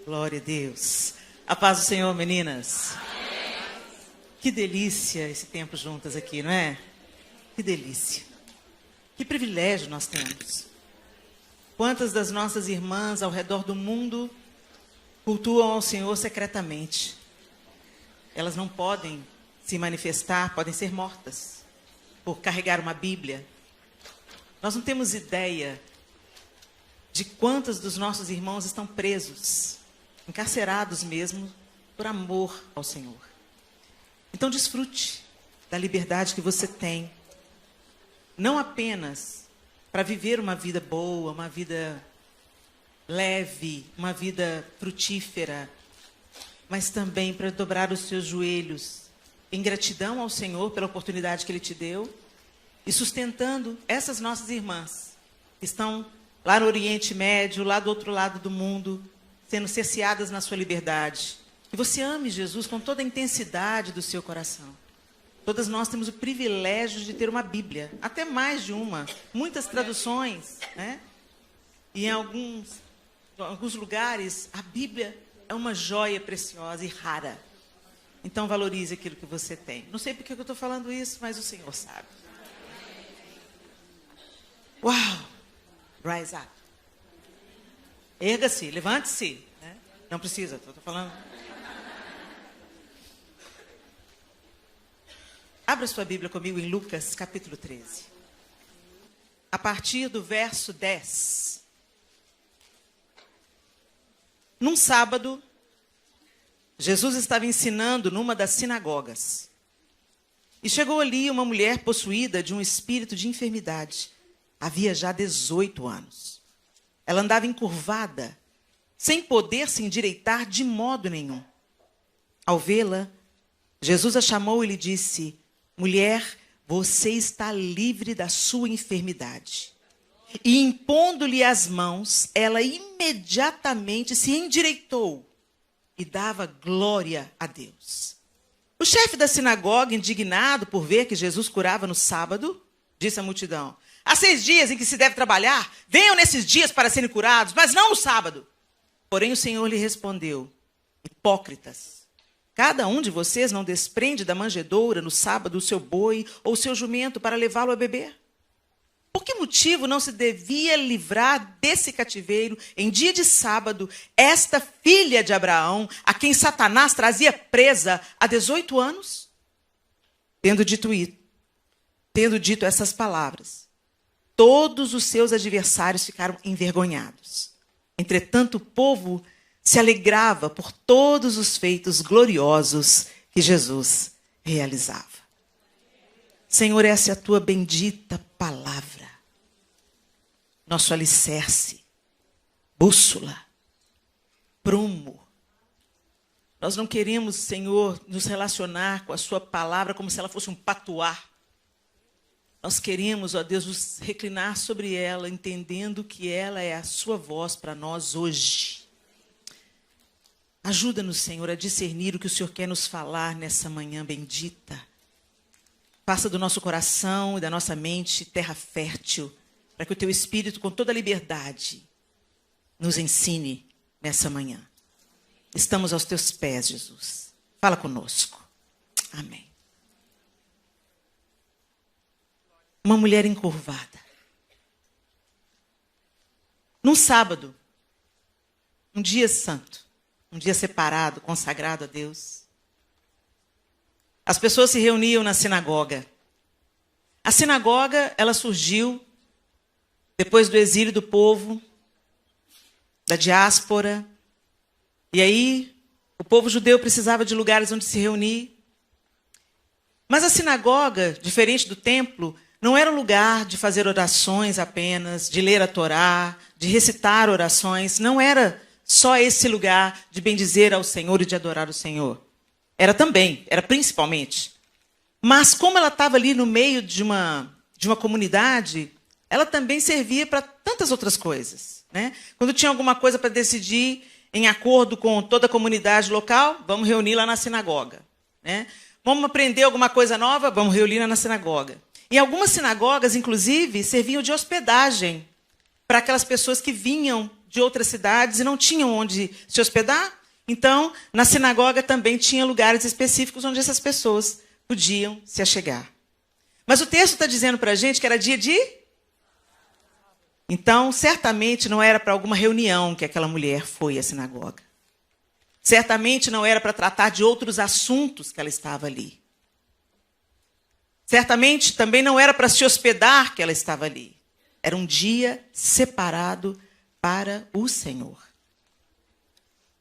Glória a Deus. A paz do Senhor, meninas. Amém. Que delícia esse tempo juntas aqui, não é? Que delícia. Que privilégio nós temos. Quantas das nossas irmãs ao redor do mundo cultuam ao Senhor secretamente. Elas não podem se manifestar, podem ser mortas por carregar uma Bíblia. Nós não temos ideia de quantos dos nossos irmãos estão presos, encarcerados mesmo, por amor ao Senhor. Então desfrute da liberdade que você tem, não apenas para viver uma vida boa, uma vida leve, uma vida frutífera, mas também para dobrar os seus joelhos em gratidão ao Senhor pela oportunidade que Ele te deu e sustentando essas nossas irmãs que estão lá no Oriente Médio, lá do outro lado do mundo, sendo cerceadas na sua liberdade. Que você ame Jesus com toda a intensidade do seu coração. Todas nós temos o privilégio de ter uma Bíblia, até mais de uma, muitas traduções, né? E em alguns lugares, a Bíblia é uma joia preciosa e rara. Então valorize aquilo que você tem. Não sei por que eu estou falando isso, mas o Senhor sabe. Uau! Rise up. Erga-se, levante-se. Né? Não precisa, estou falando. Abra sua Bíblia comigo em Lucas, capítulo 13. A partir do verso 10. Num sábado, Jesus estava ensinando numa das sinagogas. E chegou ali uma mulher possuída de um espírito de enfermidade. Havia já 18 anos. Ela andava encurvada, sem poder se endireitar de modo nenhum. Ao vê-la, Jesus a chamou e lhe disse: mulher, você está livre da sua enfermidade. E impondo-lhe as mãos, ela imediatamente se endireitou e dava glória a Deus. O chefe da sinagoga, indignado por ver que Jesus curava no sábado, disse à multidão: há 6 dias em que se deve trabalhar, venham nesses dias para serem curados, mas não no sábado. Porém o Senhor lhe respondeu: hipócritas, cada um de vocês não desprende da manjedoura no sábado o seu boi ou o seu jumento para levá-lo a beber? Por que motivo não se devia livrar desse cativeiro em dia de sábado esta filha de Abraão, a quem Satanás trazia presa há 18 anos? Tendo dito essas palavras, todos os seus adversários ficaram envergonhados. Entretanto, o povo se alegrava por todos os feitos gloriosos que Jesus realizava. Senhor, essa é a tua bendita palavra, nosso alicerce, bússola, prumo. Nós não queremos, Senhor, nos relacionar com a sua palavra como se ela fosse um patuá. Nós queremos, ó Deus, nos reclinar sobre ela, entendendo que ela é a sua voz para nós hoje. Ajuda-nos, Senhor, a discernir o que o Senhor quer nos falar nessa manhã bendita. Faça do nosso coração e da nossa mente terra fértil, para que o teu Espírito, com toda a liberdade, nos ensine nessa manhã. Estamos aos teus pés, Jesus. Fala conosco. Amém. Uma mulher encurvada. Num sábado, um dia santo, um dia separado, consagrado a Deus, as pessoas se reuniam na sinagoga. A sinagoga, ela surgiu depois do exílio do povo, da diáspora. E aí, o povo judeu precisava de lugares onde se reunir. Mas a sinagoga, diferente do templo, não era um lugar de fazer orações apenas, de ler a Torá, de recitar orações. Não era só esse lugar de bendizer ao Senhor e de adorar o Senhor. Era também, era principalmente. Mas como ela estava ali no meio de uma comunidade, ela também servia para tantas outras coisas, né? Quando tinha alguma coisa para decidir em acordo com toda a comunidade local, vamos reunir lá na sinagoga, né? Vamos aprender alguma coisa nova, vamos reunir lá na sinagoga. E algumas sinagogas, inclusive, serviam de hospedagem para aquelas pessoas que vinham de outras cidades e não tinham onde se hospedar. Então, na sinagoga também tinha lugares específicos onde essas pessoas podiam se achegar. Mas o texto está dizendo para a gente que era dia de... Então, certamente não era para alguma reunião que aquela mulher foi à sinagoga. Certamente não era para tratar de outros assuntos que ela estava ali. Certamente também não era para se hospedar que ela estava ali. Era um dia separado para o Senhor.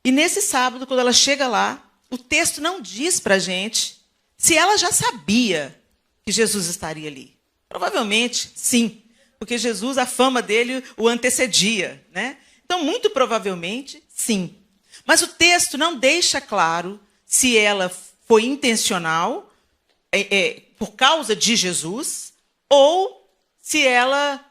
E nesse sábado, quando ela chega lá, o texto não diz para a gente se ela já sabia que Jesus estaria ali. Provavelmente, sim. Porque Jesus, a fama dele o antecedia, né? Então, muito provavelmente, sim. Mas o texto não deixa claro se ela foi intencional, por causa de Jesus, ou se ela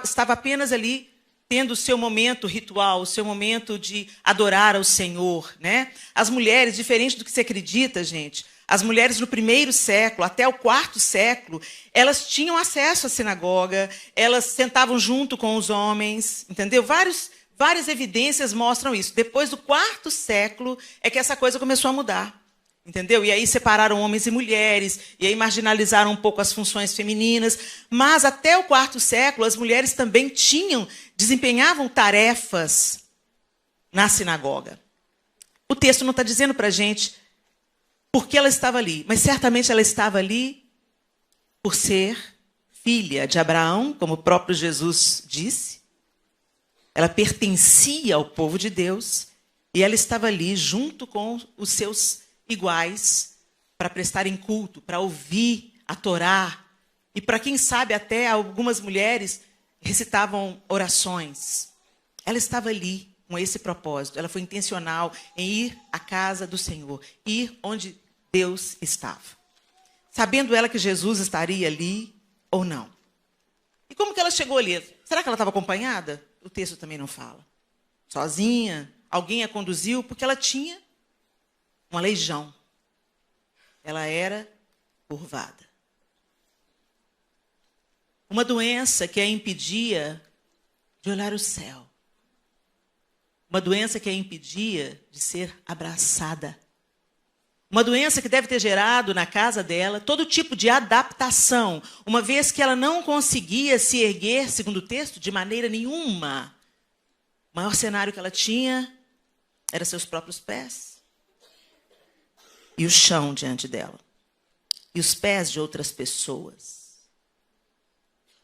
estava apenas ali tendo o seu momento ritual, o seu momento de adorar ao Senhor, né? As mulheres, diferente do que se acredita, gente, as mulheres no 1º século até o 4º século, elas tinham acesso à sinagoga, elas sentavam junto com os homens, entendeu? Várias evidências mostram isso. Depois do 4º século é que essa coisa começou a mudar, entendeu? E aí separaram homens e mulheres, e aí marginalizaram um pouco as funções femininas. Mas até o 4º século, as mulheres também desempenhavam tarefas na sinagoga. O texto não está dizendo para a gente por que ela estava ali, mas certamente ela estava ali por ser filha de Abraão, como o próprio Jesus disse. Ela pertencia ao povo de Deus e ela estava ali junto com os seus iguais para prestarem culto, para ouvir a Torá e para, quem sabe, até algumas mulheres recitavam orações. Ela estava ali com esse propósito. Ela foi intencional em ir à casa do Senhor, ir onde Deus estava. Sabendo ela que Jesus estaria ali ou não. E como que ela chegou ali? Será que ela estava acompanhada? O texto também não fala. Sozinha? Alguém a conduziu? Porque ela tinha uma aleijão. Ela era curvada. Uma doença que a impedia de olhar o céu. Uma doença que a impedia de ser abraçada. Uma doença que deve ter gerado na casa dela todo tipo de adaptação, uma vez que ela não conseguia se erguer, segundo o texto, de maneira nenhuma. O maior cenário que ela tinha era seus próprios pés. E o chão diante dela. E os pés de outras pessoas.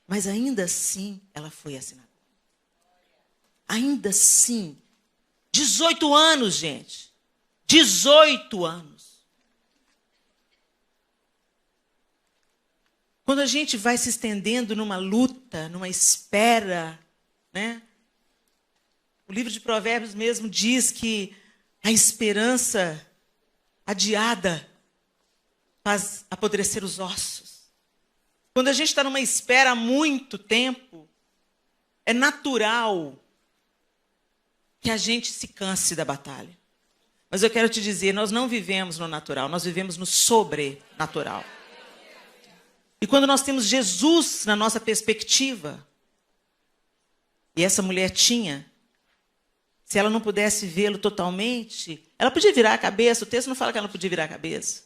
Mas ainda assim, ela foi à sinagoga. Ainda assim. 18 anos, gente. 18 anos. Quando a gente vai se estendendo numa luta, numa espera, né? O livro de Provérbios mesmo diz que a esperança adiada faz apodrecer os ossos. Quando a gente está numa espera há muito tempo, é natural que a gente se canse da batalha. Mas eu quero te dizer, nós não vivemos no natural, nós vivemos no sobrenatural. E quando nós temos Jesus na nossa perspectiva, e essa mulher tinha, se ela não pudesse vê-lo totalmente, ela podia virar a cabeça, o texto não fala que ela não podia virar a cabeça.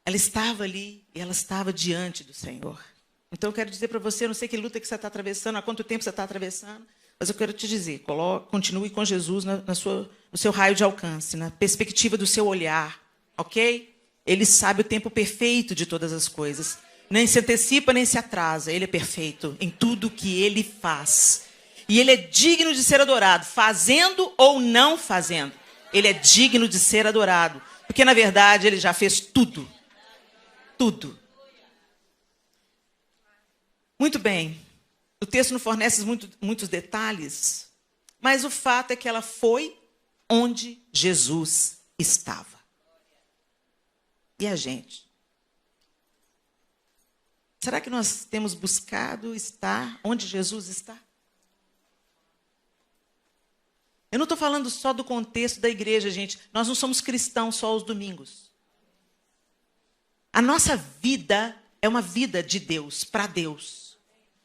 Ela estava ali e ela estava diante do Senhor. Então eu quero dizer para você, eu não sei que luta que você está atravessando, há quanto tempo você está atravessando, mas eu quero te dizer, continue com Jesus no seu raio de alcance, na perspectiva do seu olhar, ok? Ele sabe o tempo perfeito de todas as coisas. Nem se antecipa, nem se atrasa. Ele é perfeito em tudo que ele faz. E ele é digno de ser adorado, fazendo ou não fazendo. Ele é digno de ser adorado. Porque, na verdade, ele já fez tudo. Tudo. Muito bem. O texto não fornece muitos detalhes, mas o fato é que ela foi onde Jesus estava. E a gente? Será que nós temos buscado estar onde Jesus está? Eu não estou falando só do contexto da igreja, gente. Nós não somos cristãos só aos domingos. A nossa vida é uma vida de Deus, para Deus.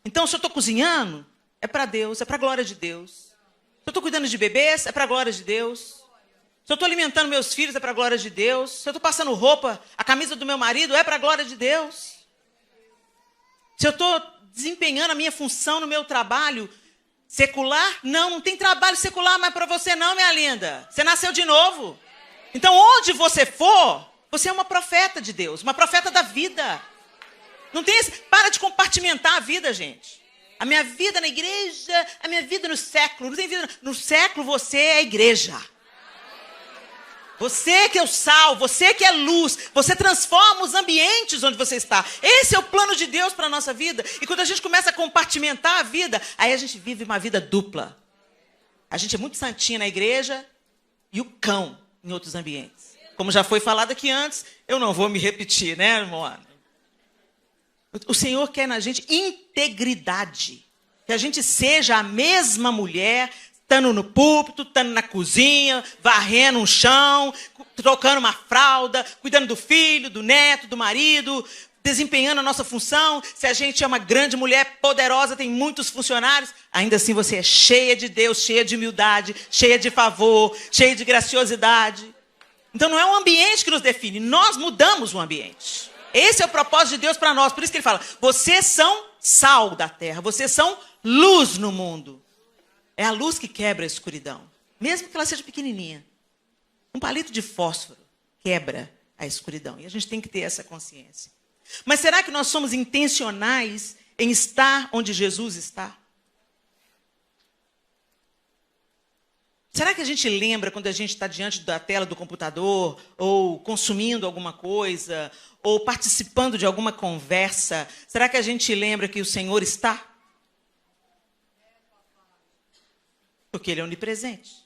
Então, se eu estou cozinhando, é para Deus, é para a glória de Deus. Se eu estou cuidando de bebês, é para a glória de Deus. Se eu estou alimentando meus filhos, é para a glória de Deus. Se eu estou passando roupa, a camisa do meu marido, é para a glória de Deus. Se eu estou desempenhando a minha função no meu trabalho secular, não tem trabalho secular mais para você não, minha linda. Você nasceu de novo. Então, onde você for, você é uma profeta de Deus, uma profeta da vida. Não tem esse... Para de compartimentar a vida, gente. A minha vida na igreja, a minha vida no século. Não tem vida... No século, você é a igreja. Você que é o sal, você que é luz, você transforma os ambientes onde você está. Esse é o plano de Deus para a nossa vida. E quando a gente começa a compartimentar a vida, aí a gente vive uma vida dupla. A gente é muito santinha na igreja e o cão em outros ambientes. Como já foi falado aqui antes, eu não vou me repetir, né, irmão? O Senhor quer na gente integridade. Que a gente seja a mesma mulher, estando no púlpito, estando na cozinha, varrendo um chão, trocando uma fralda, cuidando do filho, do neto, do marido, desempenhando a nossa função. Se a gente é uma grande mulher poderosa, tem muitos funcionários, ainda assim você é cheia de Deus, cheia de humildade, cheia de favor, cheia de graciosidade. Então não é o ambiente que nos define, nós mudamos o ambiente. Esse é o propósito de Deus para nós. Por isso que ele fala, vocês são sal da terra, vocês são luz no mundo. É a luz que quebra a escuridão, mesmo que ela seja pequenininha. Um palito de fósforo quebra a escuridão. E a gente tem que ter essa consciência. Mas será que nós somos intencionais em estar onde Jesus está? Será que a gente lembra quando a gente está diante da tela do computador, ou consumindo alguma coisa, ou participando de alguma conversa? Será que a gente lembra que o Senhor está? Porque Ele é onipresente.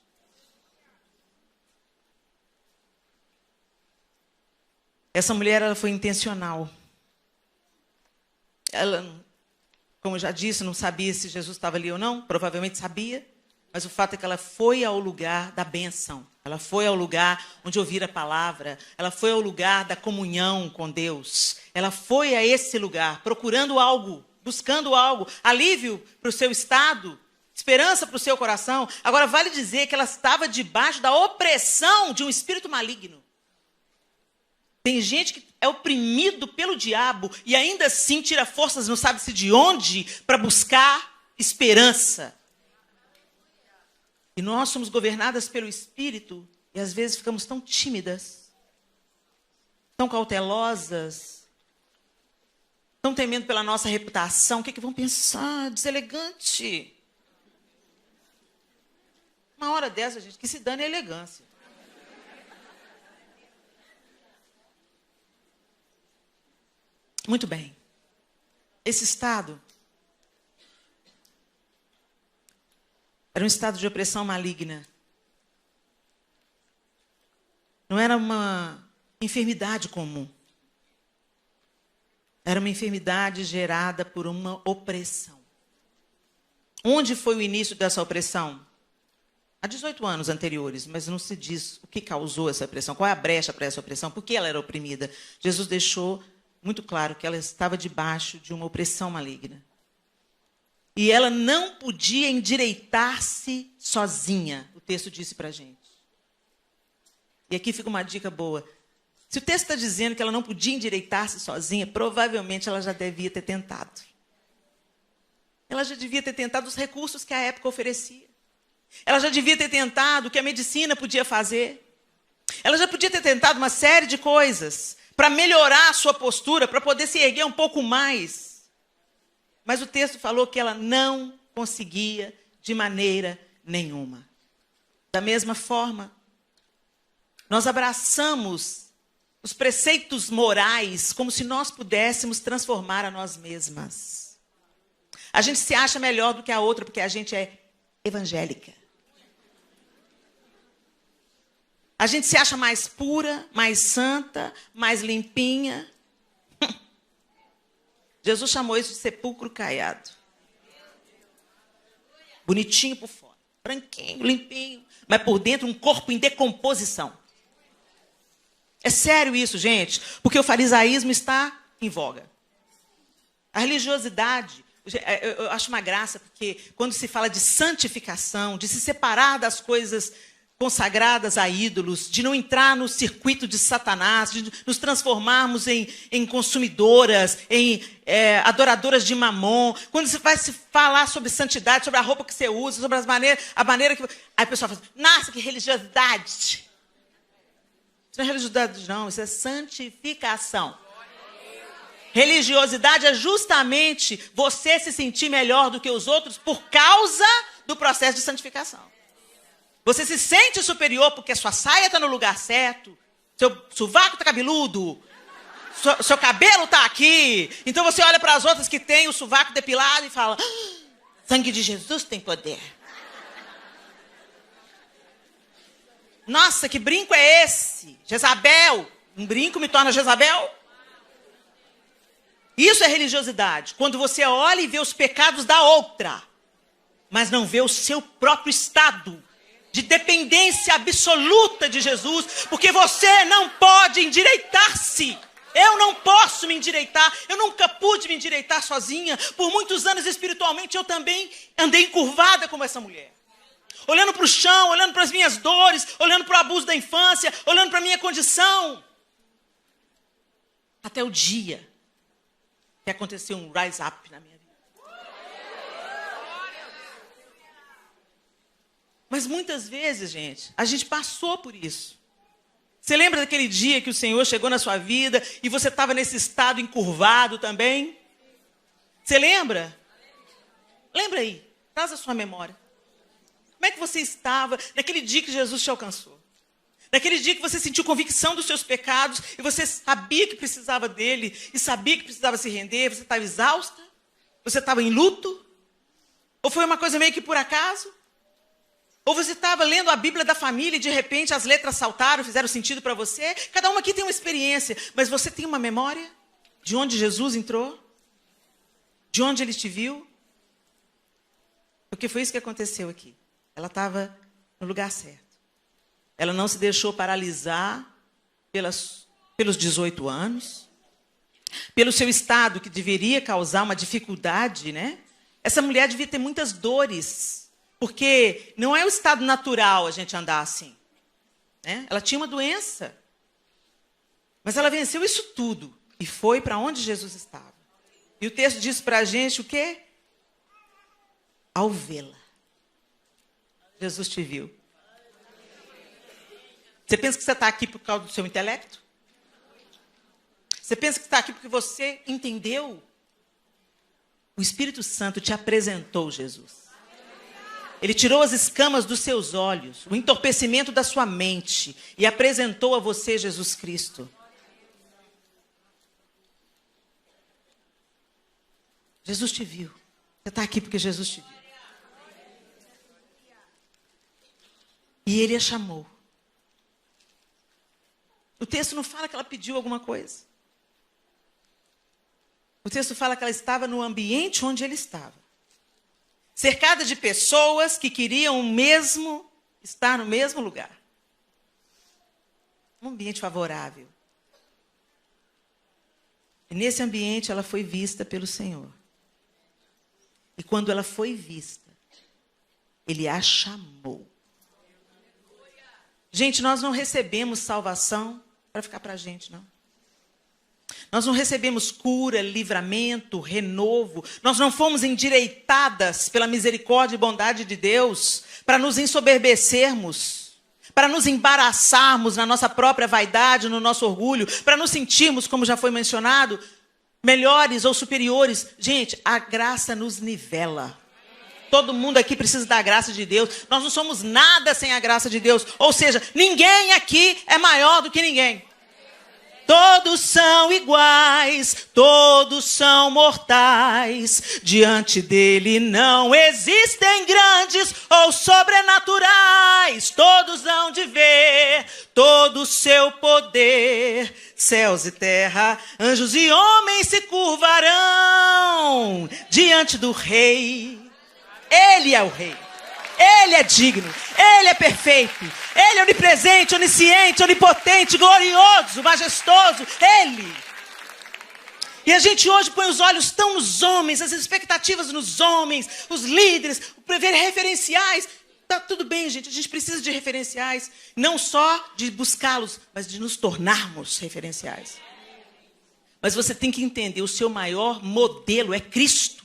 Essa mulher, ela foi intencional. Ela, como eu já disse, não sabia se Jesus estava ali ou não. Provavelmente sabia. Mas o fato é que ela foi ao lugar da bênção. Ela foi ao lugar onde ouvir a palavra. Ela foi ao lugar da comunhão com Deus. Ela foi a esse lugar, procurando algo, buscando algo, alívio para o seu estado, esperança para o seu coração. Agora, vale dizer que ela estava debaixo da opressão de um espírito maligno. Tem gente que é oprimido pelo diabo e ainda assim tira forças, não sabe-se de onde, para buscar esperança. E nós somos governadas pelo Espírito e às vezes ficamos tão tímidas, tão cautelosas, tão temendo pela nossa reputação. O que vão pensar? Deselegante. Uma hora dessa, gente, que se dane a elegância. Muito bem. Esse estado era um estado de opressão maligna. Não era uma enfermidade comum. Era uma enfermidade gerada por uma opressão. Onde foi o início dessa opressão? Há 18 anos anteriores, mas não se diz o que causou essa opressão, qual é a brecha para essa opressão, por que ela era oprimida. Jesus deixou muito claro que ela estava debaixo de uma opressão maligna. E ela não podia endireitar-se sozinha, o texto disse para a gente. E aqui fica uma dica boa. Se o texto está dizendo que ela não podia endireitar-se sozinha, provavelmente ela já devia ter tentado. Ela já devia ter tentado os recursos que a época oferecia. Ela já devia ter tentado o que a medicina podia fazer. Ela já podia ter tentado uma série de coisas para melhorar a sua postura, para poder se erguer um pouco mais. Mas o texto falou que ela não conseguia de maneira nenhuma. Da mesma forma, nós abraçamos os preceitos morais como se nós pudéssemos transformar a nós mesmas. A gente se acha melhor do que a outra porque a gente é evangélica. A gente se acha mais pura, mais santa, mais limpinha. Jesus chamou isso de sepulcro caiado. Bonitinho por fora, branquinho, limpinho, mas por dentro um corpo em decomposição. É sério isso, gente, porque o farisaísmo está em voga. A religiosidade, Eu acho uma graça, porque quando se fala de santificação, de se separar das coisas consagradas a ídolos, de não entrar no circuito de Satanás, de nos transformarmos em consumidoras, em adoradoras de mamon. Quando você vai se falar sobre santidade, sobre a roupa que você usa, sobre a maneira que... Aí a pessoa fala, nossa, que religiosidade. Isso não é religiosidade, não, isso é santificação. Religiosidade é justamente você se sentir melhor do que os outros por causa do processo de santificação. Você se sente superior porque sua saia está no lugar certo, seu sovaco está cabeludo, seu cabelo está aqui. Então você olha para as outras que têm o sovaco depilado e fala, sangue de Jesus tem poder. Nossa, que brinco é esse? Jezabel, um brinco me torna Jezabel? Isso é religiosidade. Quando você olha e vê os pecados da outra, mas não vê o seu próprio estado de dependência absoluta de Jesus, porque você não pode endireitar-se. Eu não posso me endireitar. Eu nunca pude me endireitar sozinha. Por muitos anos, espiritualmente, eu também andei encurvada como essa mulher. Olhando para o chão, olhando para as minhas dores, olhando para o abuso da infância, olhando para a minha condição. Até o dia que aconteceu um rise up na minha vida. Mas muitas vezes, gente, a gente passou por isso. Você lembra daquele dia que o Senhor chegou na sua vida e você estava nesse estado encurvado também? Você lembra? Lembra aí, traz a sua memória. Como é que você estava naquele dia que Jesus te alcançou? Naquele dia que você sentiu convicção dos seus pecados e você sabia que precisava dele e sabia que precisava se render, você estava exausta? Você estava em luto? Ou foi uma coisa meio que por acaso? Ou você estava lendo a Bíblia da família e de repente as letras saltaram, fizeram sentido para você? Cada uma aqui tem uma experiência, mas você tem uma memória de onde Jesus entrou? De onde ele te viu? Porque foi isso que aconteceu aqui. Ela estava no lugar certo. Ela não se deixou paralisar pelos 18 anos, pelo seu estado que deveria causar uma dificuldade, né? Essa mulher devia ter muitas dores, porque não é o estado natural a gente andar assim, né? Ela tinha uma doença, mas ela venceu isso tudo e foi para onde Jesus estava. E o texto diz para a gente o quê? Ao vê-la, Jesus te viu. Você pensa que você está aqui por causa do seu intelecto? Você pensa que está aqui porque você entendeu? O Espírito Santo te apresentou Jesus. Ele tirou as escamas dos seus olhos, o entorpecimento da sua mente e apresentou a você Jesus Cristo. Jesus te viu. Você está aqui porque Jesus te viu. E ele a chamou. O texto não fala que ela pediu alguma coisa. O texto fala que ela estava no ambiente onde ele estava. Cercada de pessoas que queriam estar no mesmo lugar. Um ambiente favorável. E nesse ambiente ela foi vista pelo Senhor. E quando ela foi vista, ele a chamou. Gente, nós não recebemos salvação para ficar para a gente, não. Nós não recebemos cura, livramento, renovo. Nós não fomos endireitadas pela misericórdia e bondade de Deus para nos ensoberbecermos, para nos embaraçarmos na nossa própria vaidade, no nosso orgulho, para nos sentirmos, como já foi mencionado, melhores ou superiores. Gente, a graça nos nivela. Todo mundo aqui precisa da graça de Deus. Nós não somos nada sem a graça de Deus. Ou seja, ninguém aqui é maior do que ninguém. Todos são iguais, todos são mortais. Diante dele não existem grandes ou sobrenaturais. Todos hão de ver todo o seu poder. Céus e terra, anjos e homens se curvarão diante do Rei. Ele é o Rei. Ele é digno, Ele é perfeito, Ele é onipresente, onisciente, onipotente, glorioso, majestoso, Ele. E a gente hoje põe os olhos tão nos homens, as expectativas nos homens, os líderes, prever referenciais. Tá tudo bem, gente, a gente precisa de referenciais. Não só de buscá-los, mas de nos tornarmos referenciais. Mas você tem que entender, o seu maior modelo é Cristo.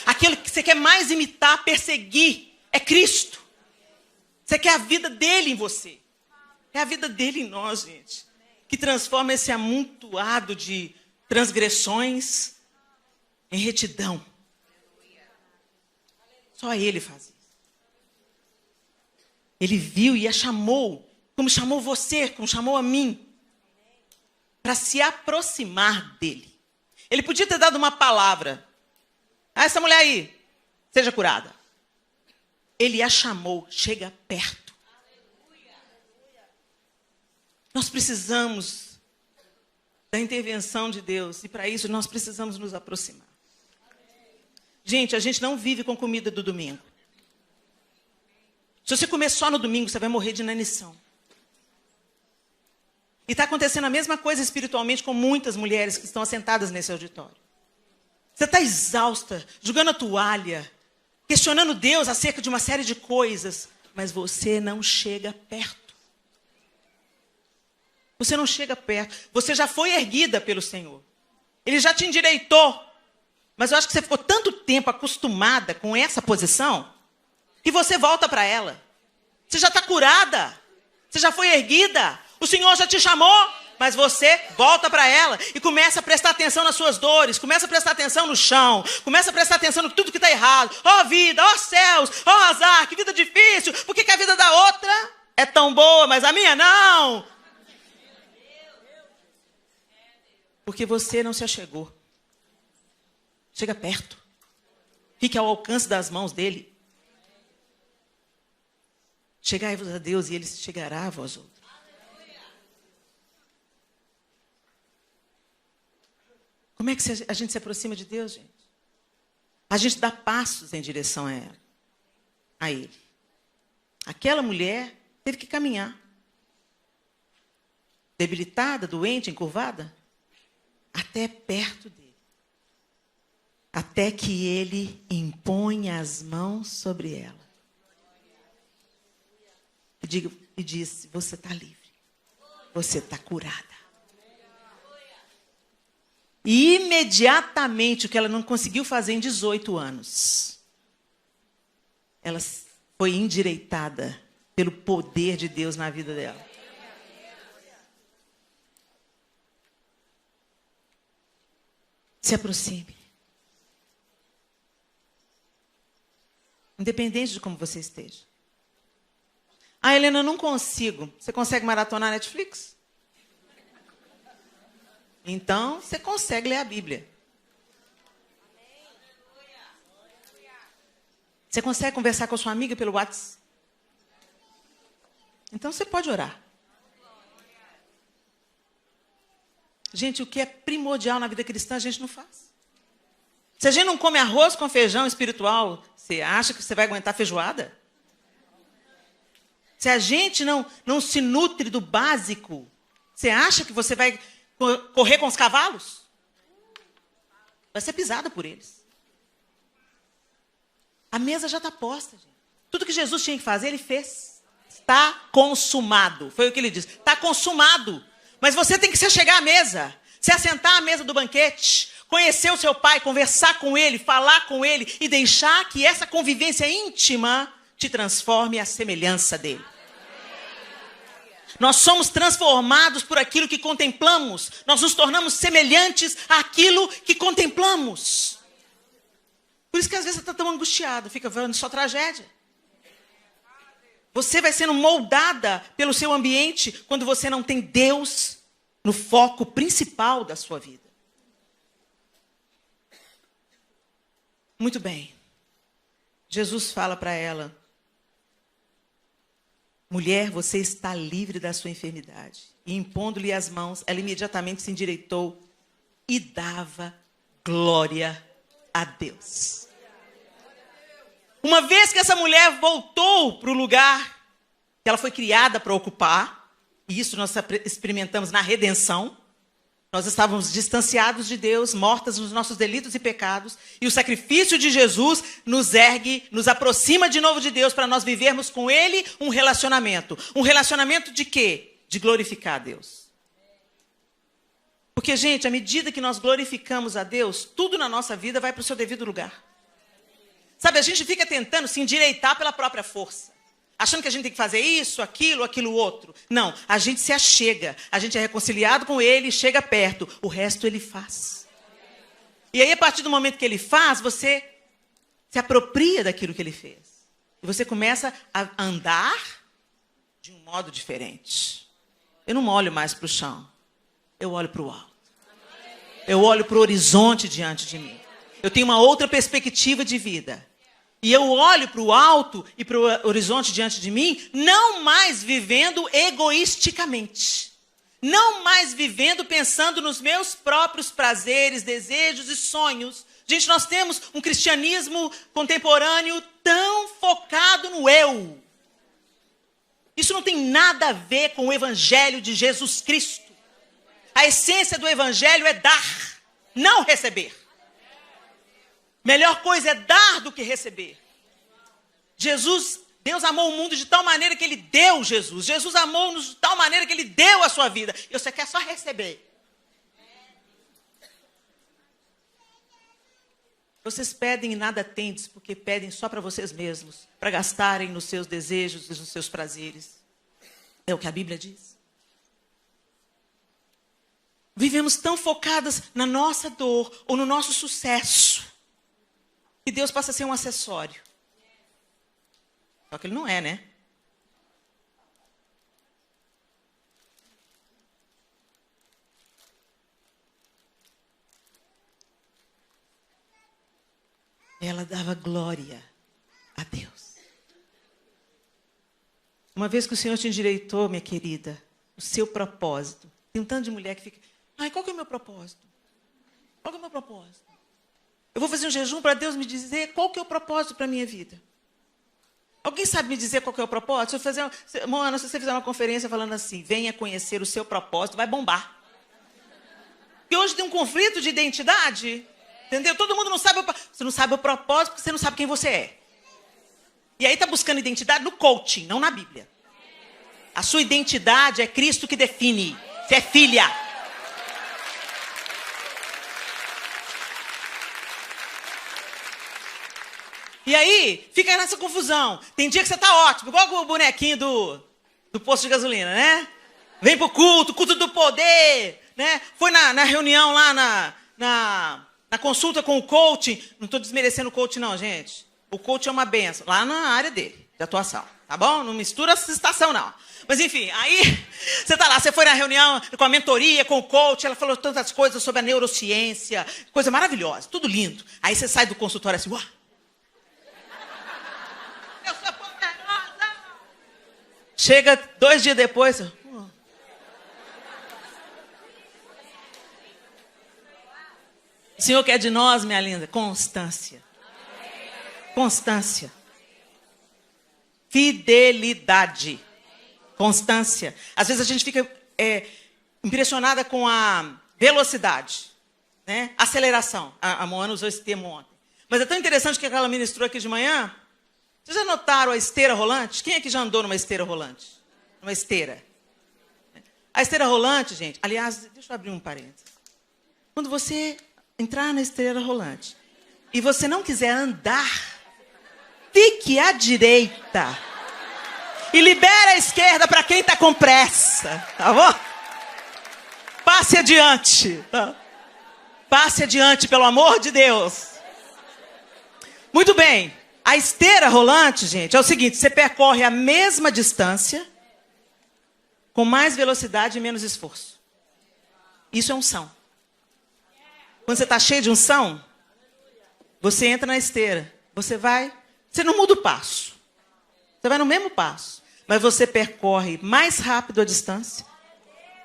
Aquele que você quer mais imitar, perseguir, é Cristo. Você quer a vida dele em você. É a vida dele em nós, gente. Que transforma esse amontoado de transgressões em retidão. Só ele faz isso. Ele viu e a chamou, como chamou você, como chamou a mim, para se aproximar dele. Ele podia ter dado uma palavra. Ah, essa mulher aí, seja curada. Ele a chamou, chega perto. Nós precisamos da intervenção de Deus. E para isso nós precisamos nos aproximar. Gente, a gente não vive com comida do domingo. Se você comer só no domingo, você vai morrer de inanição. E está acontecendo a mesma coisa espiritualmente com muitas mulheres que estão assentadas nesse auditório. Você está exausta, jogando a toalha, questionando Deus acerca de uma série de coisas, mas você não chega perto. Você não chega perto. Você já foi erguida pelo Senhor. Ele já te endireitou. Mas eu acho que você ficou tanto tempo acostumada com essa posição que você volta para ela. Você já está curada. Você já foi erguida. O Senhor já te chamou, mas você volta para ela e começa a prestar atenção nas suas dores, começa a prestar atenção no chão, começa a prestar atenção em tudo que está errado. Ó vida, ó céus, ó azar, que vida difícil. Por que a vida da outra é tão boa, mas a minha não? Porque você não se achegou. Chega perto. Fique ao alcance das mãos dele. Chegai-vos a Deus e ele chegará a vós outros. Como é que a gente se aproxima de Deus, gente? A gente dá passos em direção a ele. Aquela mulher teve que caminhar. Debilitada, doente, encurvada, até perto dele. Até que ele imponha as mãos sobre ela. E disse, você está livre. Você está curada. E imediatamente, o que ela não conseguiu fazer em 18 anos, ela foi endireitada pelo poder de Deus na vida dela. Se aproxime. Independente de como você esteja. Ah, Helena, eu não consigo. Você consegue maratonar Netflix? Então, você consegue ler a Bíblia. Você consegue conversar com a sua amiga pelo WhatsApp? Então, você pode orar. Gente, o que é primordial na vida cristã, a gente não faz. Se a gente não come arroz com feijão espiritual, você acha que você vai aguentar feijoada? Se a gente não se nutre do básico, você acha que você vai correr com os cavalos? Vai ser pisada por eles. A mesa já está posta, gente. Tudo que Jesus tinha que fazer, ele fez. Está consumado. Foi o que ele disse. Está consumado. Mas você tem que se chegar à mesa. Se assentar à mesa do banquete. Conhecer o seu pai, conversar com ele, falar com ele. E deixar que essa convivência íntima te transforme à semelhança dele. Nós somos transformados por aquilo que contemplamos. Nós nos tornamos semelhantes àquilo que contemplamos. Por isso que às vezes você está tão angustiado, fica vendo só tragédia. Você vai sendo moldada pelo seu ambiente quando você não tem Deus no foco principal da sua vida. Muito bem. Jesus fala para ela: mulher, você está livre da sua enfermidade. E impondo-lhe as mãos, ela imediatamente se endireitou e dava glória a Deus. Uma vez que essa mulher voltou para o lugar que ela foi criada para ocupar, e isso nós experimentamos na redenção, Nós estávamos distanciados de Deus, mortas nos nossos delitos e pecados, e o sacrifício de Jesus nos ergue, nos aproxima de novo de Deus para nós vivermos com Ele um relacionamento. Um relacionamento de quê? De glorificar a Deus. Porque, gente, à medida que nós glorificamos a Deus, tudo na nossa vida vai para o seu devido lugar. Sabe, a gente fica tentando se endireitar pela própria força. Achando que a gente tem que fazer isso, aquilo outro. Não, a gente se achega. A gente é reconciliado com Ele, chega perto. O resto Ele faz. E aí, a partir do momento que Ele faz, você se apropria daquilo que Ele fez. E você começa a andar de um modo diferente. Eu não olho mais para o chão. Eu olho para o alto. Eu olho para o horizonte diante de mim. Eu tenho uma outra perspectiva de vida. E eu olho para o alto e para o horizonte diante de mim, não mais vivendo egoisticamente. Não mais vivendo pensando nos meus próprios prazeres, desejos e sonhos. Gente, nós temos um cristianismo contemporâneo tão focado no eu. Isso não tem nada a ver com o evangelho de Jesus Cristo. A essência do evangelho é dar, não receber. Melhor coisa é dar do que receber. Deus amou o mundo de tal maneira que Ele deu Jesus. Jesus amou-nos de tal maneira que Ele deu a sua vida. E você quer só receber. Vocês pedem e nada tendes, porque pedem só para vocês mesmos, para gastarem nos seus desejos e nos seus prazeres. É o que a Bíblia diz. Vivemos tão focadas na nossa dor ou no nosso sucesso, que Deus passa a ser um acessório. Só que Ele não é, né? Ela dava glória a Deus. Uma vez que o Senhor te endireitou, minha querida, o seu propósito. Tem um tanto de mulher que fica, ai, qual que é o meu propósito? Qual que é o meu propósito? Eu vou fazer um jejum para Deus me dizer qual que é o propósito para a minha vida. Alguém sabe me dizer qual que é o propósito? Moana, se você fizer uma conferência falando assim, venha conhecer o seu propósito, vai bombar. Porque hoje tem um conflito de identidade, entendeu? Todo mundo não sabe, você não sabe o propósito porque você não sabe quem você é. E aí está buscando identidade no coaching, não na Bíblia. A sua identidade é Cristo que define. Você é filha. E aí, fica nessa confusão. Tem dia que você está ótimo, igual o bonequinho do posto de gasolina, né? Vem pro culto do poder, né? Foi na reunião lá, na consulta com o coaching. Não estou desmerecendo o coaching não, gente. O coaching é uma benção, lá na área dele, de atuação. Tá bom? Não mistura essa estação, não. Mas enfim, aí você está lá, você foi na reunião com a mentoria, com o coach, ela falou tantas coisas sobre a neurociência, coisa maravilhosa, tudo lindo. Aí você sai do consultório assim, uau! Eu sou poderosa! Chega 2 dias depois, o Senhor quer de nós, minha linda, constância. Constância. Fidelidade. Constância. Às vezes a gente fica impressionada com a velocidade, né? Aceleração. A Moana usou esse termo ontem. Mas é tão interessante que ela ministrou aqui de manhã. Vocês já notaram a esteira rolante? Quem é que já andou numa esteira rolante? Numa esteira. A esteira rolante, gente, aliás, deixa eu abrir um parênteses. Quando você entrar na esteira rolante e você não quiser andar, fique à direita e libera a esquerda para quem está com pressa, tá bom? Passe adiante, tá? Passe adiante, pelo amor de Deus. Muito bem. A esteira rolante, gente, é o seguinte, você percorre a mesma distância com mais velocidade e menos esforço. Isso é unção. Quando você está cheio de unção, você entra na esteira, você não muda o passo. Você vai no mesmo passo, mas você percorre mais rápido a distância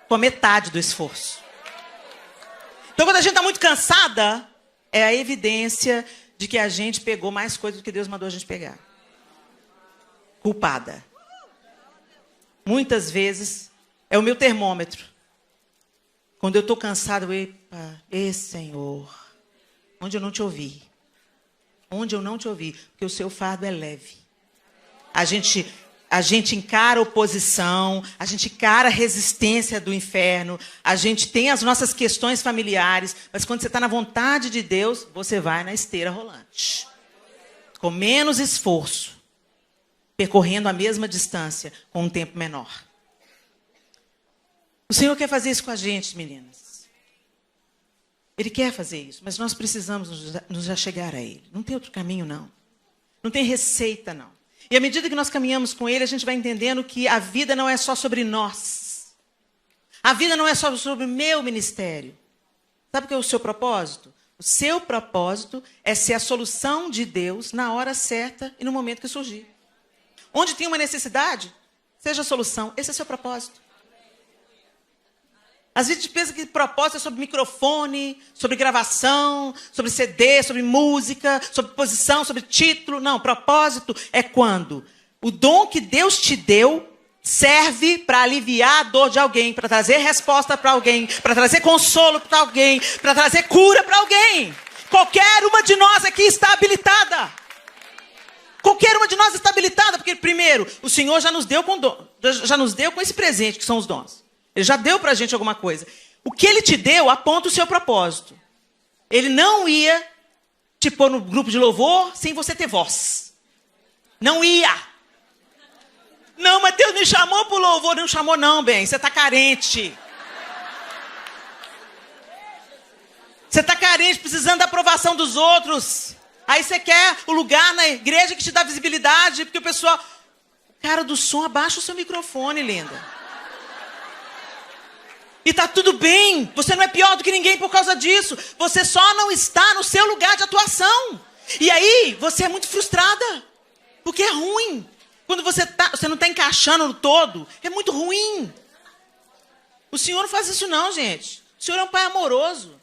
com a metade do esforço. Então, quando a gente está muito cansada, é a evidência de que a gente pegou mais coisa do que Deus mandou a gente pegar. Culpada. Muitas vezes é o meu termômetro. Quando eu estou cansado, epa, Senhor, onde eu não te ouvi? Onde eu não te ouvi? Porque o seu fardo é leve. A gente encara a oposição, a gente encara a resistência do inferno, a gente tem as nossas questões familiares, mas quando você está na vontade de Deus, você vai na esteira rolante. Com menos esforço, percorrendo a mesma distância, com um tempo menor. O Senhor quer fazer isso com a gente, meninas. Ele quer fazer isso, mas nós precisamos nos achegar a Ele. Não tem outro caminho, não. Não tem receita, não. E à medida que nós caminhamos com Ele, a gente vai entendendo que a vida não é só sobre nós. A vida não é só sobre o meu ministério. Sabe o que é o seu propósito? O seu propósito é ser a solução de Deus na hora certa e no momento que surgir. Onde tem uma necessidade, seja a solução. Esse é o seu propósito. Às vezes a gente pensa que propósito é sobre microfone, sobre gravação, sobre CD, sobre música, sobre posição, sobre título. Não, propósito é quando o dom que Deus te deu serve para aliviar a dor de alguém, para trazer resposta para alguém, para trazer consolo para alguém, para trazer cura para alguém. Qualquer uma de nós aqui está habilitada. Qualquer uma de nós está habilitada, porque primeiro, o Senhor já nos deu com esse presente, que são os dons. Ele já deu para a gente alguma coisa. O que Ele te deu aponta o seu propósito. Ele não ia te pôr no grupo de louvor sem você ter voz. Não ia. Não, mas Deus me chamou para o louvor. Não chamou não, bem. Você está carente. Você está carente, precisando da aprovação dos outros. Aí você quer o lugar na igreja que te dá visibilidade, porque o pessoal... Cara do som, abaixa o seu microfone, linda. E está tudo bem. Você não é pior do que ninguém por causa disso. Você só não está no seu lugar de atuação. E aí, você é muito frustrada. Porque é ruim. Quando você não está encaixando no todo, é muito ruim. O Senhor não faz isso não, gente. O Senhor é um pai amoroso.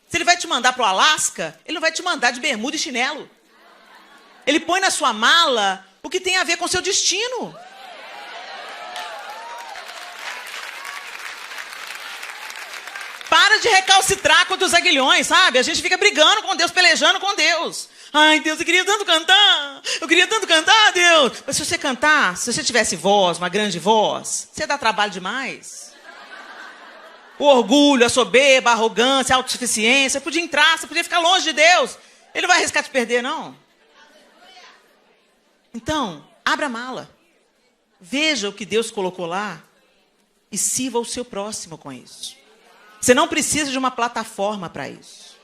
Se Ele vai te mandar para o Alasca, Ele não vai te mandar de bermuda e chinelo. Ele põe na sua mala o que tem a ver com o seu destino. Para de recalcitrar contra os aguilhões, sabe? A gente fica brigando com Deus, pelejando com Deus. Ai, Deus, eu queria tanto cantar. Eu queria tanto cantar, Deus. Mas se você cantar, se você tivesse voz, uma grande voz, você dá trabalho demais. O orgulho, a soberba, a arrogância, a autossuficiência, podia entrar, você podia ficar longe de Deus. Ele não vai arriscar te perder, não. Então, abra a mala. Veja o que Deus colocou lá e sirva o seu próximo com isso. Você não precisa de uma plataforma para isso.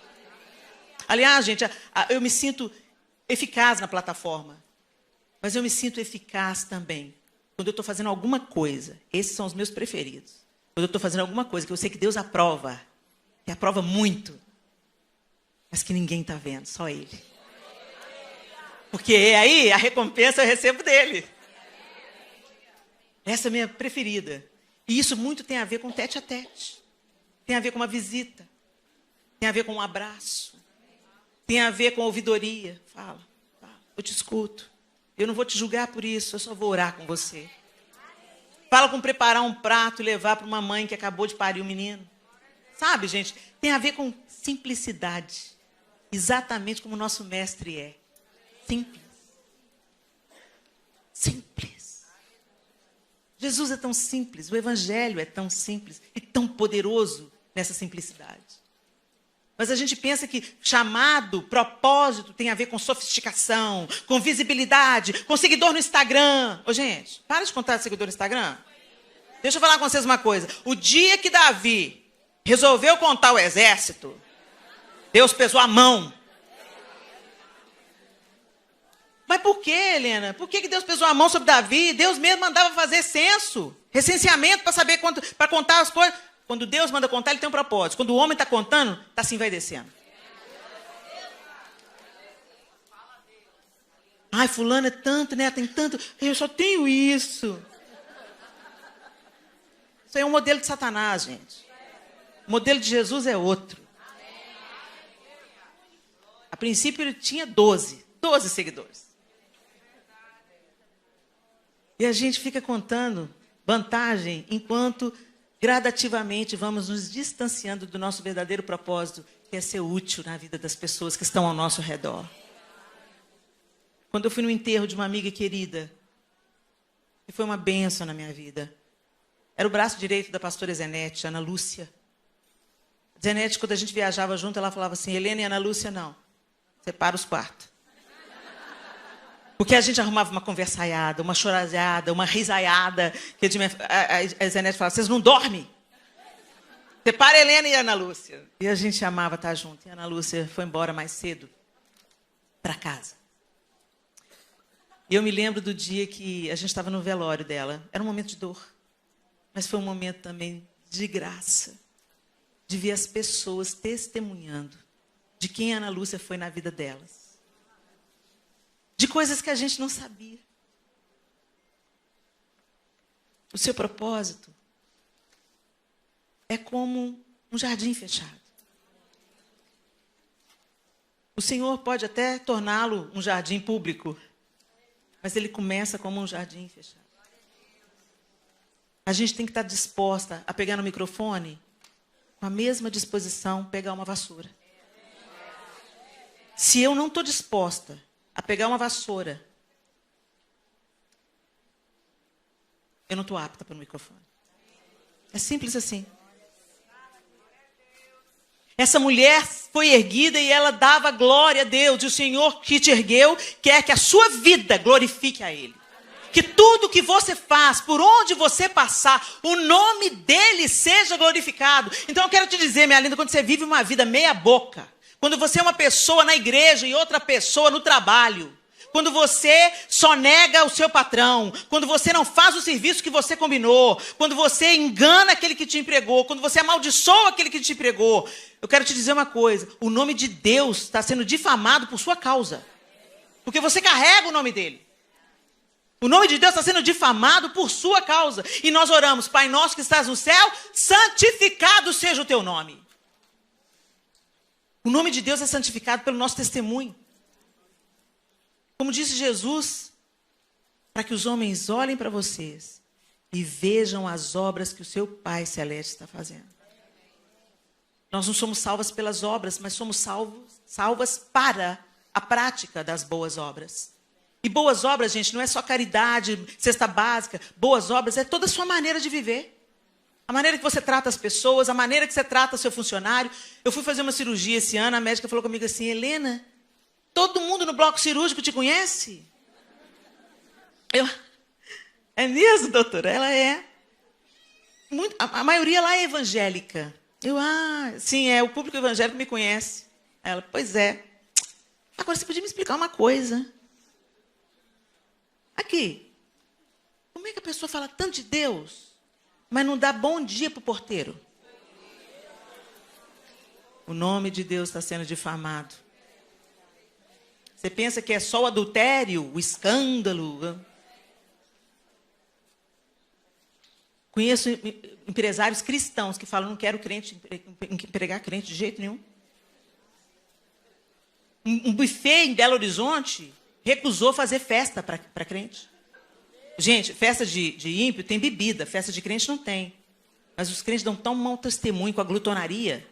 Aliás, gente, eu me sinto eficaz na plataforma. Mas eu me sinto eficaz também quando eu estou fazendo alguma coisa. Esses são os meus preferidos. Quando eu estou fazendo alguma coisa que eu sei que Deus aprova. E aprova muito. Mas que ninguém está vendo, só Ele. Porque aí a recompensa eu recebo dele. Essa é a minha preferida. E isso muito tem a ver com tete a tete. Tem a ver com uma visita. Tem a ver com um abraço. Tem a ver com ouvidoria. Fala, eu te escuto. Eu não vou te julgar por isso, eu só vou orar com você. Fala com preparar um prato e levar para uma mãe que acabou de parir um menino. Sabe, gente? Tem a ver com simplicidade. Exatamente como o nosso mestre é. Simples. Simples. Jesus é tão simples, o Evangelho é tão simples e tão poderoso nessa simplicidade. Mas a gente pensa que chamado, propósito, tem a ver com sofisticação, com visibilidade, com seguidor no Instagram. Ô, gente, para de contar de seguidor no Instagram. Deixa eu falar com vocês uma coisa. O dia que Davi resolveu contar o exército, Deus pesou a mão. Mas por que, Helena? Por que Deus pesou a mão sobre Davi? Deus mesmo mandava fazer censo, recenseamento para saber quanto, para contar as coisas. Quando Deus manda contar, ele tem um propósito. Quando o homem está contando, está assim, vai descendo. Ai, fulano é tanto, né? Tem tanto. Eu só tenho isso. Isso aí é um modelo de Satanás, gente. O modelo de Jesus é outro. A princípio ele tinha 12 seguidores. E a gente fica contando vantagem enquanto gradativamente vamos nos distanciando do nosso verdadeiro propósito, que é ser útil na vida das pessoas que estão ao nosso redor. Quando eu fui no enterro de uma amiga querida, que foi uma bênção na minha vida, era o braço direito da pastora Zenete, Ana Lúcia. Zenete, quando a gente viajava junto, ela falava assim: Helena e Ana Lúcia, não. Separa os quartos. Porque a gente arrumava uma conversaiada, uma choradeada, uma risaiada. Que a Zenete falava: vocês não dormem? Separa a Helena e a Ana Lúcia. E a gente amava estar junto. E a Ana Lúcia foi embora mais cedo para casa. E eu me lembro do dia que a gente estava no velório dela. Era um momento de dor. Mas foi um momento também de graça. De ver as pessoas testemunhando de quem a Ana Lúcia foi na vida delas. De coisas que a gente não sabia. O seu propósito é como um jardim fechado. O Senhor pode até torná-lo um jardim público, mas ele começa como um jardim fechado. A gente tem que estar disposta a pegar no microfone, com a mesma disposição, pegar uma vassoura. Se eu não estou disposta a pegar uma vassoura, eu não estou apta para o microfone. É simples assim. Essa mulher foi erguida e ela dava glória a Deus. E o Senhor que te ergueu quer que a sua vida glorifique a Ele. Que tudo que você faz, por onde você passar, o nome dEle seja glorificado. Então eu quero te dizer, minha linda, quando você vive uma vida meia boca, quando você é uma pessoa na igreja e outra pessoa no trabalho, quando você só nega o seu patrão, quando você não faz o serviço que você combinou, quando você engana aquele que te empregou, quando você amaldiçoa aquele que te empregou, eu quero te dizer uma coisa: o nome de Deus está sendo difamado por sua causa, porque você carrega o nome dele. O nome de Deus está sendo difamado por sua causa. E nós oramos: Pai nosso que estás no céu, santificado seja o teu nome. O nome de Deus é santificado pelo nosso testemunho. Como disse Jesus, para que os homens olhem para vocês e vejam as obras que o seu Pai Celeste está fazendo. Nós não somos salvas pelas obras, mas somos salvas para a prática das boas obras. E boas obras, gente, não é só caridade, cesta básica. Boas obras é toda a sua maneira de viver. A maneira que você trata as pessoas, a maneira que você trata o seu funcionário. Eu fui fazer uma cirurgia esse ano, a médica falou comigo assim: Helena, todo mundo no bloco cirúrgico te conhece? É mesmo, doutora? Ela é. A maioria lá é evangélica. Sim, o público evangélico me conhece. Ela: pois é. Agora você podia me explicar uma coisa? Aqui, como é que a pessoa fala tanto de Deus, mas não dá bom dia para o porteiro? O nome de Deus está sendo difamado. Você pensa que é só o adultério, o escândalo? Conheço empresários cristãos que falam: não quero empregar crente de jeito nenhum. Um buffet em Belo Horizonte recusou fazer festa para crente. Gente, festa de ímpio tem bebida, festa de crente não tem. Mas os crentes dão tão mau testemunho com a glutonaria.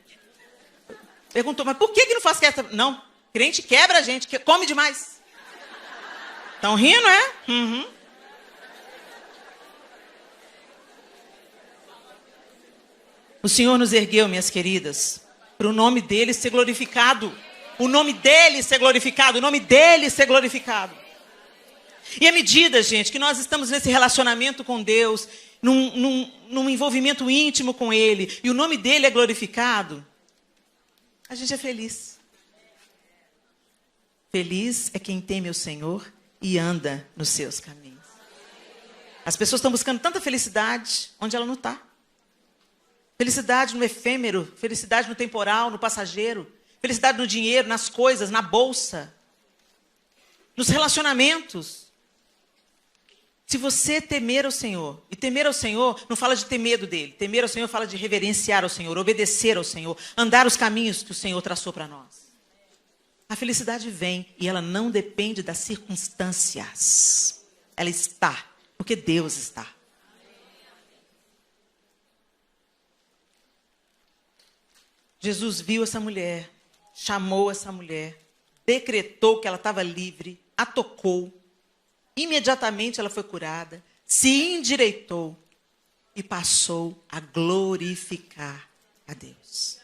Perguntou: mas por que não faz festa? Não, crente quebra a gente, come demais. Estão rindo, é? Uhum. O Senhor nos ergueu, minhas queridas, para o nome dele ser glorificado. O nome dele ser glorificado, o nome dele ser glorificado. E à medida, gente, que nós estamos nesse relacionamento com Deus, num envolvimento íntimo com Ele, e o nome dele é glorificado, a gente é feliz. Feliz é quem teme o Senhor e anda nos seus caminhos. As pessoas estão buscando tanta felicidade onde ela não está. Felicidade no efêmero, felicidade no temporal, no passageiro. Felicidade no dinheiro, nas coisas, na bolsa, nos relacionamentos. Se você temer ao Senhor, e temer ao Senhor não fala de ter medo dele, temer ao Senhor fala de reverenciar ao Senhor, obedecer ao Senhor, andar os caminhos que o Senhor traçou para nós. A felicidade vem e ela não depende das circunstâncias. Ela está, porque Deus está. Jesus viu essa mulher, chamou essa mulher, decretou que ela estava livre, a tocou. Imediatamente ela foi curada, se endireitou e passou a glorificar a Deus.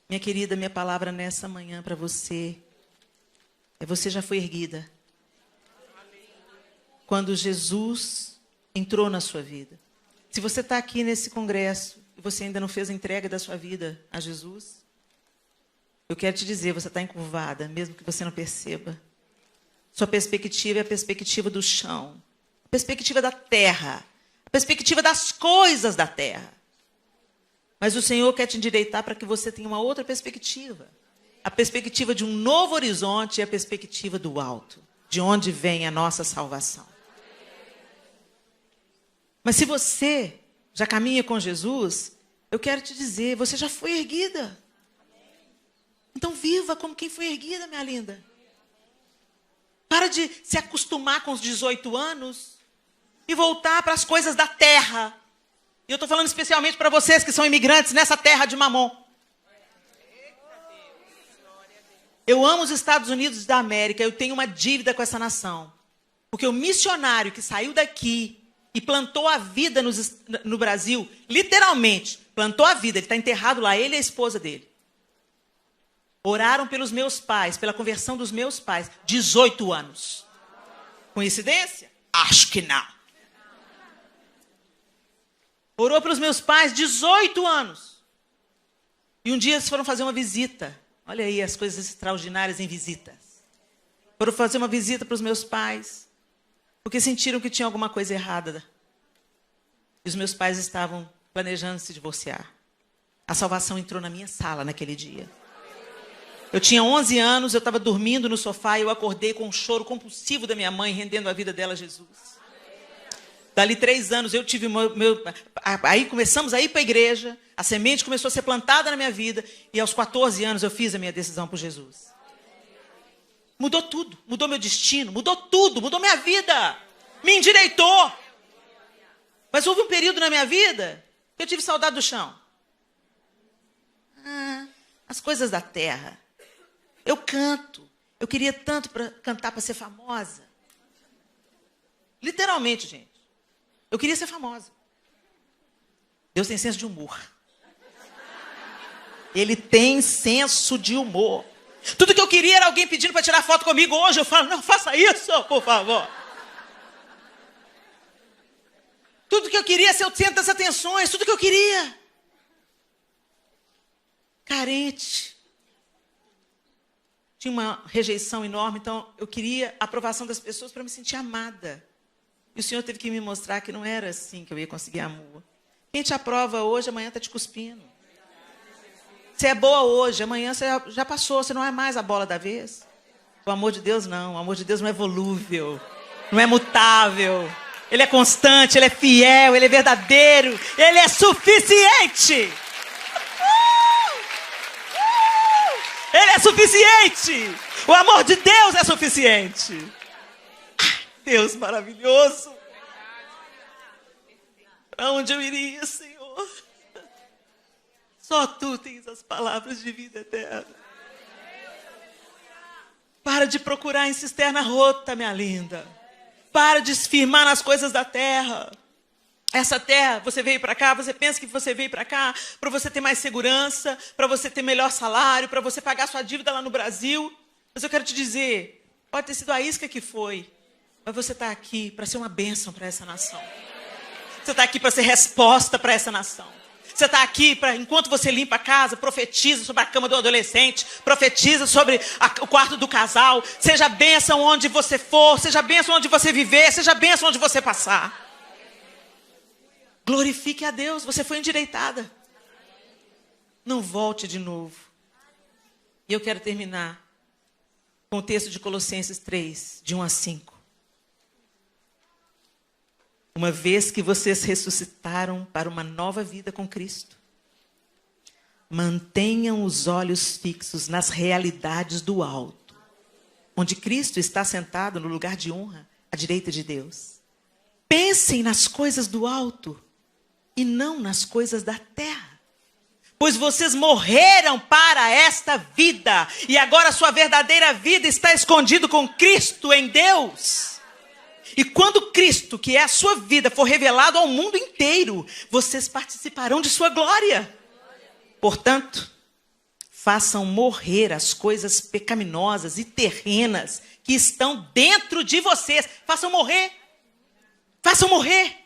Minha querida, minha palavra nessa manhã para você é: você já foi erguida. Quando Jesus entrou na sua vida. Se você está aqui nesse congresso e você ainda não fez a entrega da sua vida a Jesus, eu quero te dizer, você está encurvada, mesmo que você não perceba. Sua perspectiva é a perspectiva do chão, a perspectiva da terra, a perspectiva das coisas da terra. Mas o Senhor quer te endireitar para que você tenha uma outra perspectiva. A perspectiva de um novo horizonte e a perspectiva do alto, de onde vem a nossa salvação. Mas se você já caminha com Jesus, eu quero te dizer, você já foi erguida. Então viva como quem foi erguida, minha linda. Para de se acostumar com os 18 anos e voltar para as coisas da terra. E eu estou falando especialmente para vocês que são imigrantes nessa terra de Mamon. Eu amo os Estados Unidos da América, eu tenho uma dívida com essa nação. Porque o missionário que saiu daqui e plantou a vida no Brasil, literalmente, plantou a vida, ele está enterrado lá, ele e a esposa dele. Oraram pelos meus pais, pela conversão dos meus pais, 18 anos. Coincidência? Acho que não. Orou pelos meus pais, 18 anos. E um dia eles foram fazer uma visita. Olha aí as coisas extraordinárias em visitas. Foram fazer uma visita para os meus pais, porque sentiram que tinha alguma coisa errada. E os meus pais estavam planejando se divorciar. A salvação entrou na minha sala naquele dia. Eu tinha 11 anos, eu estava dormindo no sofá e eu acordei com um choro compulsivo da minha mãe, rendendo a vida dela a Jesus. Dali 3 anos eu tive aí começamos a ir para a igreja, a semente começou a ser plantada na minha vida e aos 14 anos eu fiz a minha decisão por Jesus. Mudou tudo, mudou meu destino, mudou tudo, mudou minha vida, me endireitou. Mas houve um período na minha vida que eu tive saudade do chão. As coisas da terra. Eu canto, eu queria tanto cantar para ser famosa. Literalmente, gente. Eu queria ser famosa. Deus tem senso de humor. Ele tem senso de humor. Tudo que eu queria era alguém pedindo para tirar foto comigo. Hoje eu falo, não faça isso, por favor. Tudo que eu queria ser o centro das atenções. Tudo que eu queria. Carente. Tinha uma rejeição enorme, então eu queria a aprovação das pessoas para me sentir amada. E o Senhor teve que me mostrar que não era assim que eu ia conseguir amor. Quem te aprova hoje, amanhã está te cuspindo. Você é boa hoje, amanhã você já passou, você não é mais a bola da vez. O amor de Deus não, o amor de Deus não é volúvel, não é mutável. Ele é constante, ele é fiel, ele é verdadeiro, ele é suficiente. Ele é suficiente. O amor de Deus é suficiente. Deus maravilhoso. Para onde eu iria, Senhor? Só Tu tens as palavras de vida eterna. Para de procurar em cisterna rota, minha linda. Para de se firmar nas coisas da terra. Essa terra, você veio para cá, você pensa que você veio para cá para você ter mais segurança, para você ter melhor salário, para você pagar sua dívida lá no Brasil. Mas eu quero te dizer, pode ter sido a isca que foi, mas você está aqui para ser uma bênção para essa nação. Você está aqui para ser resposta para essa nação. Você está aqui para, enquanto você limpa a casa, profetiza sobre a cama do adolescente, profetiza sobre o quarto do casal. Seja bênção onde você for, seja bênção onde você viver, seja bênção onde você passar. Glorifique a Deus, você foi endireitada. Não volte de novo. E eu quero terminar com o texto de Colossenses 3, de 1 a 5. Uma vez que vocês ressuscitaram para uma nova vida com Cristo, mantenham os olhos fixos nas realidades do alto, onde Cristo está sentado no lugar de honra, à direita de Deus. Pensem nas coisas do alto e não nas coisas da terra, Pois vocês morreram para esta vida, e agora sua verdadeira vida está escondida com Cristo em Deus. E quando Cristo, que é a sua vida, for revelado ao mundo inteiro, vocês participarão de sua glória. Portanto, façam morrer as coisas pecaminosas e terrenas que estão dentro de vocês. Façam morrer. Façam morrer.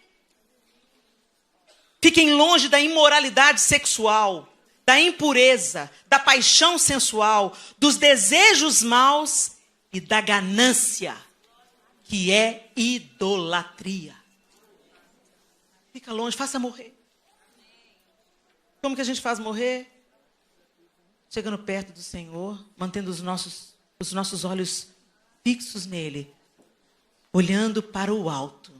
Fiquem longe da imoralidade sexual, da impureza, da paixão sensual, dos desejos maus e da ganância, que é idolatria. Fica longe, faça morrer. Como que a gente faz morrer? Chegando perto do Senhor, mantendo os nossos olhos fixos nele, olhando para o alto,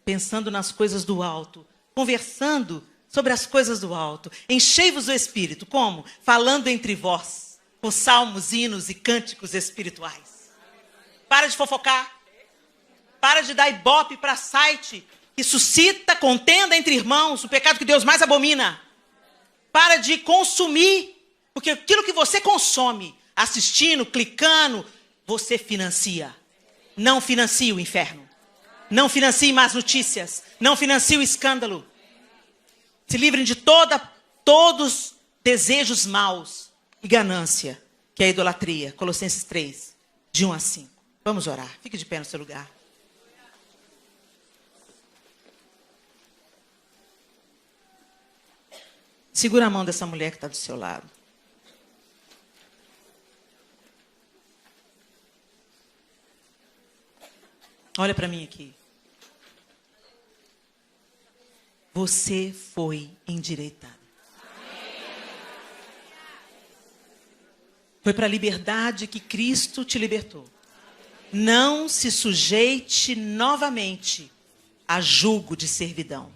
pensando nas coisas do alto, conversando sobre as coisas do alto. Enchei-vos do Espírito. Como? Falando entre vós, com salmos, hinos e cânticos espirituais. Para de fofocar. Para de dar ibope para site que suscita contenda entre irmãos, o pecado que Deus mais abomina. Para de consumir, porque aquilo que você consome, assistindo, clicando, você financia. Não financie o inferno. Não financie más notícias. Não financie o escândalo. Se livrem de todos desejos maus e ganância, que é a idolatria. Colossenses 3, de 1 a 5. Vamos orar. Fique de pé no seu lugar. Segura a mão dessa mulher que está do seu lado. Olha para mim aqui. Você foi endireitado. Foi para a liberdade que Cristo te libertou. Não se sujeite novamente a julgo de servidão.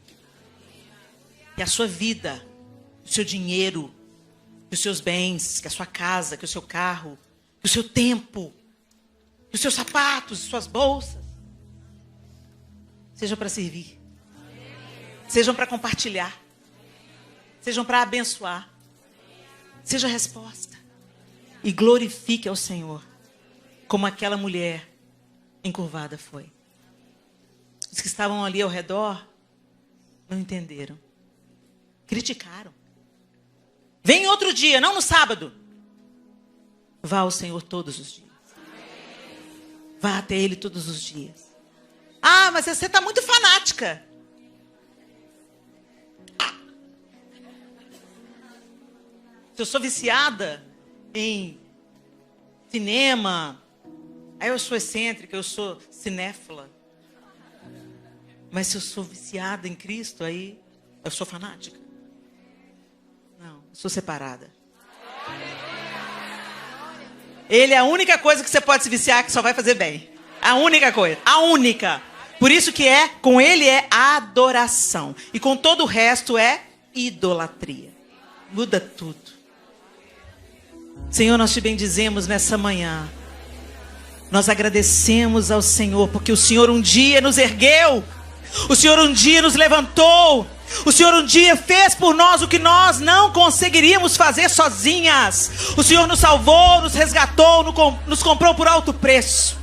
Que a sua vida, o seu dinheiro, que os seus bens, que a sua casa, que o seu carro, que o seu tempo, que os seus sapatos, suas bolsas, sejam para servir. Sejam para compartilhar. Sejam para abençoar. Seja a resposta. E glorifique ao Senhor, como aquela mulher encurvada foi. Os que estavam ali ao redor não entenderam. Criticaram. Vem outro dia, não no sábado. Vá ao Senhor todos os dias. Vá até Ele todos os dias. Ah, mas você está muito fanática. Se eu sou viciada em cinema, aí eu sou excêntrica, eu sou cinéfila. Mas se eu sou viciada em Cristo, aí eu sou fanática. Não, eu sou separada. Ele é a única coisa que você pode se viciar que só vai fazer bem. A única coisa, a única. Por isso que com ele é adoração. E com todo o resto é idolatria. Muda tudo. Senhor, nós te bendizemos nessa manhã. Nós agradecemos ao Senhor, porque o Senhor um dia nos ergueu. O Senhor um dia nos levantou. O Senhor um dia fez por nós o que nós não conseguiríamos fazer sozinhas. O Senhor nos salvou, nos resgatou, nos comprou por alto preço.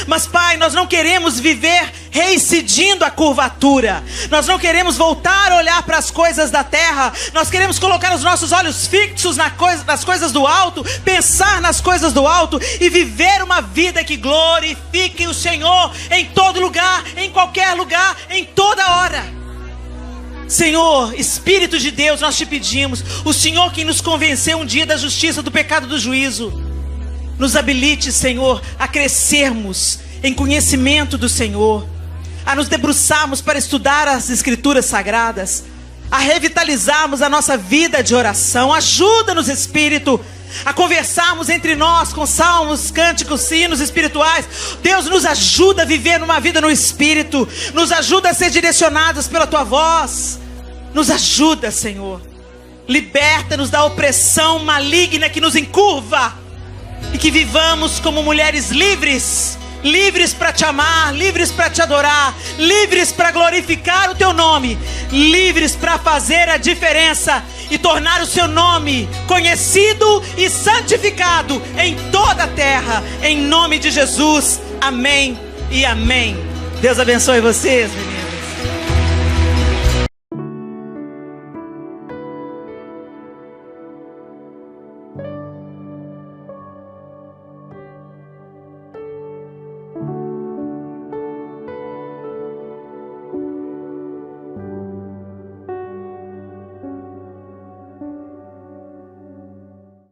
Mas, Pai, nós não queremos viver reincidindo a curvatura. Nós não queremos voltar a olhar para as coisas da terra. Nós queremos colocar os nossos olhos fixos nas coisas do alto, pensar nas coisas do alto e viver uma vida que glorifique o Senhor em todo lugar, em qualquer lugar, em toda hora. Senhor, Espírito de Deus, nós te pedimos, o Senhor que nos convenceu um dia da justiça, do pecado, do juízo, nos habilite, Senhor, a crescermos em conhecimento do Senhor, a nos debruçarmos para estudar as Escrituras Sagradas, a revitalizarmos a nossa vida de oração. Ajuda-nos, Espírito, a conversarmos entre nós com salmos, cânticos, sinos espirituais. Deus, nos ajuda a viver uma vida no Espírito, nos ajuda a ser direcionados pela Tua voz. Nos ajuda, Senhor. Liberta-nos da opressão maligna que nos encurva. E que vivamos como mulheres livres, livres para te amar, livres para te adorar, livres para glorificar o teu nome, livres para fazer a diferença e tornar o seu nome conhecido e santificado em toda a terra, em nome de Jesus. Amém e amém. Deus abençoe vocês, meninas.